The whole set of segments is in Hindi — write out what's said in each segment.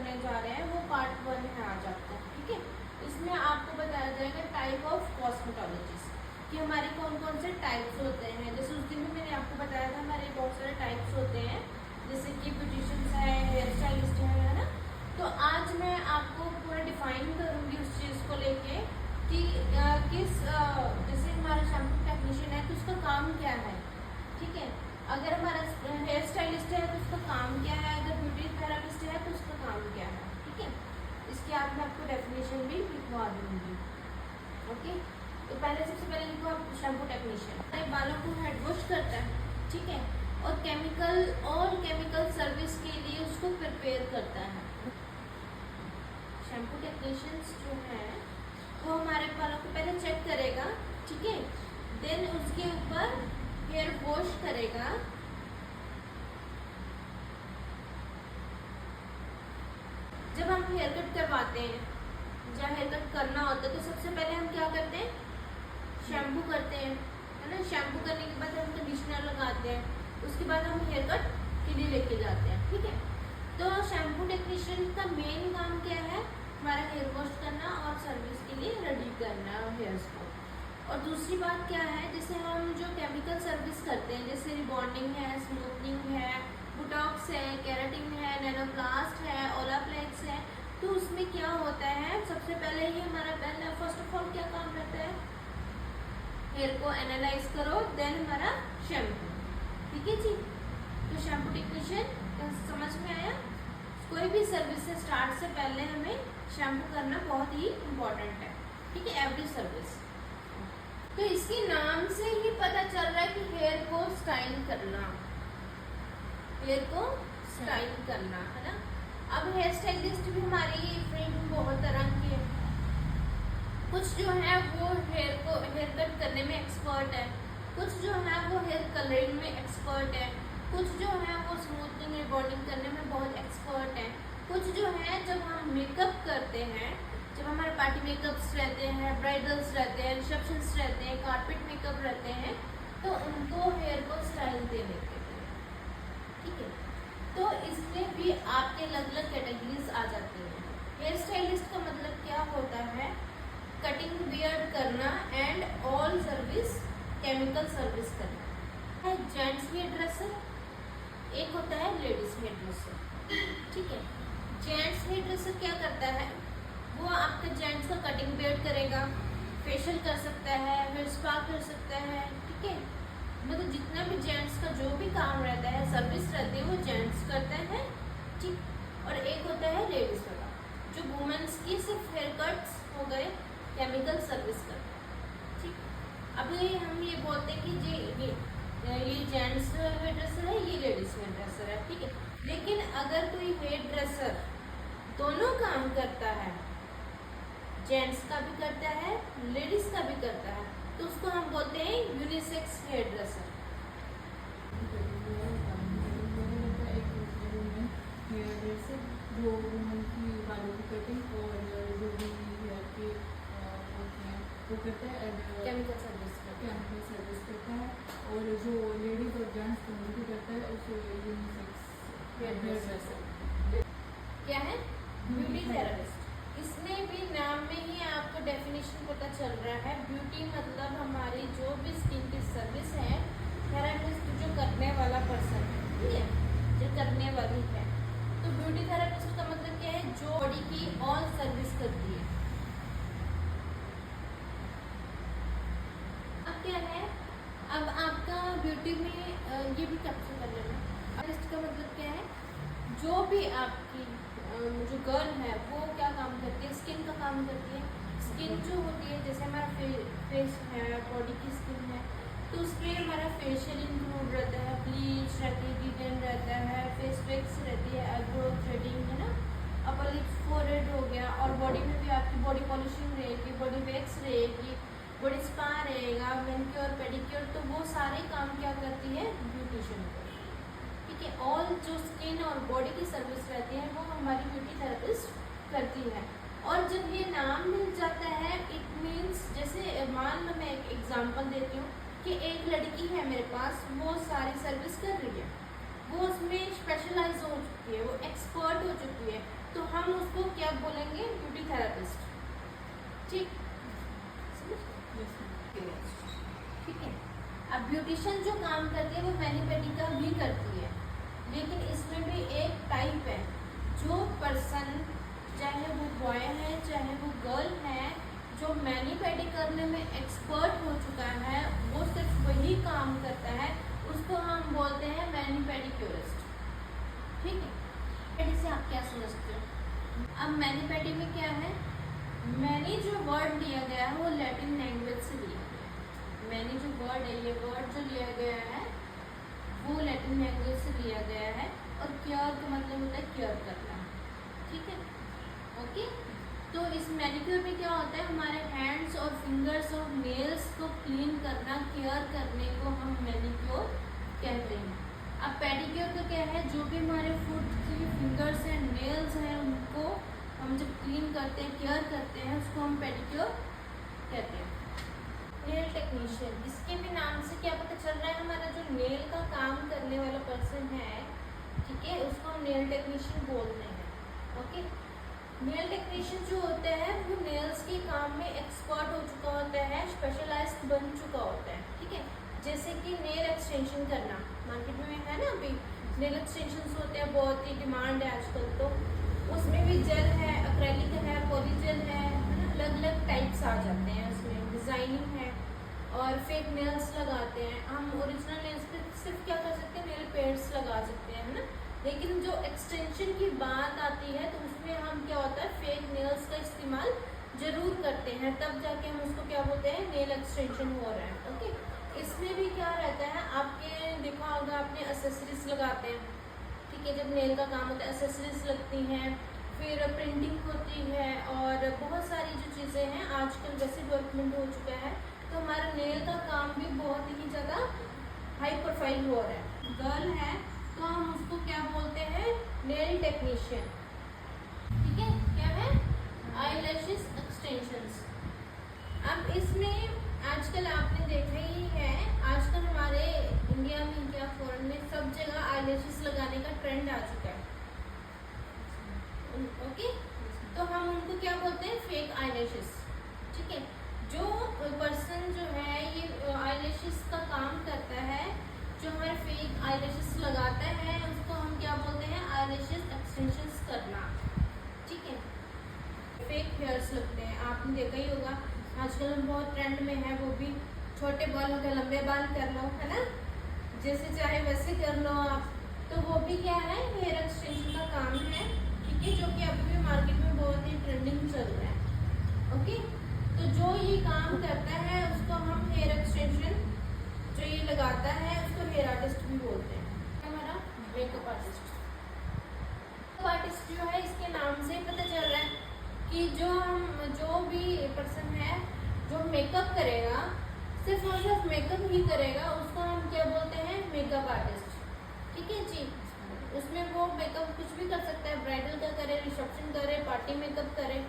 करने जा रहे हैं वो पार्ट 1 है आज आपका, ठीक है। इसमें आपको बताया जाएगा टाइप ऑफ कॉस्मेटोलॉजिस्ट कि हमारे कौन कौन से टाइप्स होते हैं। जैसे उस दिन भी मैंने आपको बताया था हमारे बहुत सारे टाइप्स होते हैं, जैसे कि ब्यूटिशियंस है, हेयर स्टाइलिस्ट है ना। तो आज मैं आपको पूरा डिफाइन करूँगी उस चीज़ को लेके कि किस जैसे हमारा शैम्पू टेक्नीशियन है तो उसका काम क्या है, ठीक है। अगर हमारा हेयर स्टाइलिस्ट है तो उसका काम क्या है, अगर ब्यूटी थेरेपिस्ट है तो उसका काम क्या है, ठीक है। इसके बाद मैं आपको डेफिनेशन भी लिखवा दूंगी, ओके। तो पहले सबसे पहले लिखो आप शैम्पू टेक्नीशियन अपने बालों को हेड वॉश करता है, ठीक है, और केमिकल सर्विस के लिए उसको प्रिपेयर करता है। शैम्पू टेक्नीशियंस जो है वो हमारे बालों को पहले चेक करेगा, ठीक है, देन उसके ऊपर हेयर वॉश करेगा, जब हम हेयर कट करवाते हैं, जब हेयर कट करना होता है तो सबसे पहले हम क्या करते हैं, शैम्पू करते हैं, है ना। शैम्पू करने के बाद हम कंडीशनर लगाते हैं, उसके बाद हम हेयर कट के लिए लेके जाते हैं, ठीक है। तो शैम्पू टेक्नीशियन का मेन काम क्या है, हमारा हेयर वॉश करना और सर्विस के लिए रेडी करना हेयर्स को। और दूसरी बात क्या है, जैसे हम जो केमिकल सर्विस करते हैं जैसे रिबॉन्डिंग है, स्मूथनिंग है, बुटॉक्स है, केराटिन है, नैनोप्लास्ट है, ओलाप्लेक्स है, तो उसमें क्या होता है, सबसे पहले ही हमारा पहला फर्स्ट ऑफ ऑल क्या काम रहता है, हेयर को एनालाइज करो, देन हमारा शैम्पू, ठीक है जी। तो शैम्पू टेक्नीशियन समझ में आया। कोई भी सर्विस से स्टार्ट से पहले हमें शैम्पू करना बहुत ही इम्पोर्टेंट है, ठीक है, एवरी सर्विस। तो इसके नाम से ही पता चल रहा है कि हेयर को स्टाइल करना, हेयर को स्टाइल करना, है ना। अब हेयर स्टाइलिस्ट भी हमारी फील्ड में बहुत तरह की है। कुछ जो है वो हेयर कट करने में एक्सपर्ट है, कुछ जो है वो हेयर कलरिंग में एक्सपर्ट है, कुछ जो है वो स्मूथनिंग रिबॉन्डिंग करने में बहुत एक्सपर्ट है, कुछ जो है जब हम मेकअप करते हैं, जब हमारे पार्टी मेकअप्स रहते हैं, ब्राइडल्स रहते हैं, रिसेप्शंस रहते हैं, कारपेट मेकअप रहते हैं, तो उनको हेयर को स्टाइल देने के लिए, ठीक है। तो इसमें भी आपके अलग अलग कैटेगरीज आ जाती हैं। हेयर स्टाइलिस्ट का मतलब क्या होता है, कटिंग बियर्ड करना and all service, chemical service करना है। जेंट्स हेयर ड्रेसर, एक होता है लेडीज हेयर ड्रेसर, ठीक है। जेंट्स हेयर ड्रेसर क्या करता है, वो आपका जेंट्स का कटिंग बियर्ड करेगा, फेशियल कर सकता है, हेयर स्पा कर सकता है, ठीक है। मतलब जितना भी जेंट्स का जो भी काम रहता है, सर्विस रहती है, वो जेंट्स करते हैं, ठीक। और एक होता है लेडीज वाला, जो वुमेन्स की सिर्फ हेयर कट्स हो गए, केमिकल सर्विस करता है, ठीक। अभी हम ये बोलते हैं कि ये जेंट्स हेयर ड्रेसर है, ये लेडीज हेयर ड्रेसर है, ठीक है। लेकिन अगर कोई हेयर ड्रेसर दोनों काम करता है, जेंट्स का भी करता है, लेडीज का भी करता है, तो उसको हम बोलते हैं unisex hair dresser. Hair dresser जो उनकी बालों की कटिंग और जो भी हेयर के होते हैं वो करता है, केमिकल सर्विस करता है। और जो लेडीज और जेंट्स दोनों की करता है उसको यूनिसेक्स हेयर ड्रेसर क्या है, ब्यूटी थेरेपिस्ट। इसमें भी नाम में ही आपको डेफिनेशन पता चल रहा है, ब्यूटी मतलब हमारी जो भी स्किन की सर्विस है, थेरेपिस्ट जो करने वाला पर्सन है, ठीक है, जो करने वाली है। तो ब्यूटी थेरेपिस्ट का मतलब क्या है, जो बॉडी की ऑल सर्विस करती है। अब क्या है, अब आपका ब्यूटी में ये भी कैप्चर कर लेना। थेरेपिस्ट का मतलब क्या है, जो भी आपकी जो गर्ल है वो क्या काम करती है, स्किन का काम करती है। स्किन जो होती है, जैसे हमारा फेस है, बॉडी की स्किन है, तो उसमें हमारा फेशियल इंक्लूड रहता है, ब्लीच रहती है, डिटेन रहता है, फेस वैक्स रहती है, आईब्रो थ्रेडिंग, है ना, अपर लिप्स, फोरहेड हो गया, और बॉडी में भी आपकी बॉडी पॉलिशिंग रहेगी, बॉडी वैक्स रहेगी, बॉडी स्पा रहेगा, मैनिक्योर पेडिक्योर, तो वो सारे काम क्या करती है, ब्यूटिशियन को, ठीक है। ऑल जो स्किन और बॉडी की सर्विस रहती है वो हमारी ब्यूटी थेरेपिस्ट करती है। और जब ये नाम मिल जाता है, इट मीन्स, जैसे मान लो मैं एक एग्जांपल देती हूँ कि एक लड़की है मेरे पास, वो सारी सर्विस कर रही है, वो उसमें स्पेशलाइज हो चुकी है, वो एक्सपर्ट हो चुकी है, तो हम उसको क्या बोलेंगे, ब्यूटी थेरेपिस्ट। ठीक, ठीक है। अब ब्यूटिशियन जो काम करती है वो मैनी पेडी का भी करती है, लेकिन इसमें भी एक टाइप है, जो पर्सन चाहे वो बॉय है चाहे वो गर्ल है, जो मैनी पेडी करने में एक्सपर्ट हो चुका है, वो सिर्फ वही काम करता है, उसको हम बोलते हैं मैनी पेडिक्योरिस्ट। ठीक है, पेडी से आप क्या समझते हो? अब मैनी पेडी में क्या है, मैनी जो वर्ड लिया गया है वो लैटिन लैंग्वेज से लिया गया है। मैनी जो वर्ड है, ये वर्ड जो लिया गया है वो लैटिन लैंग्वेज से लिया गया है, और क्योर का मतलब होता है क्योर करना। ठीक है, ओके। तो इस मैनिक्योर में क्या होता है, हमारे हैंड्स और फिंगर्स और नेल्स को क्लीन करना, केयर करने को हम मैनिक्योर कहते हैं। अब पेडिक्योर का क्या है, जो भी हमारे फुट की फिंगर्स हैं, नेल्स हैं, उनको हम जब क्लीन करते हैं, केयर करते हैं, उसको हम पेडिक्योर कहते हैं। नेल टेक्नीशियन, इसके भी नाम से क्या पता चल रहा है, हमारा जो नेल का काम करने वाला पर्सन है, ठीक है, उसको हम नेल टेक्नीशियन बोलते हैं। ओके, नेल टेक्नीशियन जो होता है वो नेल्स के काम में एक्सपर्ट हो चुका होता है, स्पेशलाइज्ड बन चुका होता है। ठीक है, जैसे कि नेल एक्सटेंशन करना, मार्केट में है ना, अभी नेल एक्सटेंशन होते हैं, बहुत ही डिमांड है आजकल, तो उसमें भी जेल है, एक्रेलिक है, पॉलीजेल है ना, अलग अलग टाइप्स आ जाते हैं, उसमें डिजाइनिंग है, और फेक नेल्स लगाते हैं। हम ओरिजिनल नेल्स पे सिर्फ क्या कर सकते हैं, नेल पेंट्स लगा सकते हैं, है ना, लेकिन जो एक्सटेंशन की बात आती है तो उसमें हम क्या होता है, फेक नेल्स का इस्तेमाल जरूर करते हैं, तब जाके हम उसको क्या बोलते हैं, नेल एक्सटेंशन हो रहा है। ओके, इसमें भी क्या रहता है, आपके देखा होगा आपने एसेसरीज लगाते हैं, ठीक है, जब नेल का काम होता है एसेसरीज लगती हैं, फिर प्रिंटिंग होती है, और बहुत सारी जो चीज़ें हैं आजकल वैसे डेवलपमेंट हो चुका है, तो हमारा नेल का काम भी बहुत ही ज़्यादा हाई प्रोफाइल हो रहा है। गर्ल है तो हम उसको क्या बोलते हैं, नेल टेक्नीशियन। ठीक है, क्या है, आईलैशेस एक्सटेंशंस। अब इसमें आजकल आपने देखा ही है, आजकल हमारे इंडिया में क्या फॉरेन में सब जगह आईलैशेस लगाने का ट्रेंड आ चुका है। ओके, तो हम उनको क्या बोलते हैं, फेक आईलैशेस। ठीक है, जो पर्सन जो है ये आईलैशेस का काम करता है, जो हमारे फेक आईलैशेस लगाता है, उसको हम क्या बोलते हैं, आईलैशेस एक्सटेंशंस करना। ठीक है, फेक हेयर्स लगते हैं, आपने देखा ही होगा आजकल बहुत ट्रेंड में है, वो भी छोटे बाल हो गए लंबे बाल कर लो, है ना, जैसे चाहे वैसे कर लो आप, तो वो भी क्या है, हेयर एक्सटेंशन का काम है। ठीक है, जो कि अभी भी मार्केट में बहुत ही ट्रेंडिंग चल रहा है। ओके, तो जो ये काम करता है उसको हम हेयर एक्सटेंशन, जो ये लगाता है उसको हेयर आर्टिस्ट भी बोलते हैं। हमारा मेकअप आर्टिस्ट, मेकअप आर्टिस्ट जो है इसके नाम से पता चल रहा है कि जो भी पर्सन है जो मेकअप करेगा, सिर्फ और सिर्फ मेकअप ही करेगा, उसको हम क्या बोलते हैं, मेकअप आर्टिस्ट। ठीक है जी, उसमें वो मेकअप कुछ भी कर सकता है, ब्राइडल का करे, रिसेप्शन करे, पार्टी मेकअप करे।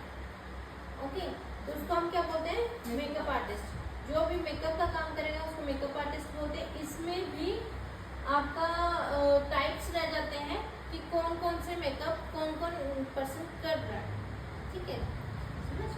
ओके, तो उसको हम क्या बोलते हैं, मेकअप आर्टिस्ट। जो भी मेकअप का काम करेगा उसको मेकअप आर्टिस्ट बोलते हैं। इसमें भी आपका टाइप्स रह जाते हैं कि कौन कौन से मेकअप कौन कौन पर्सन कर रहा है। ठीक है, समझ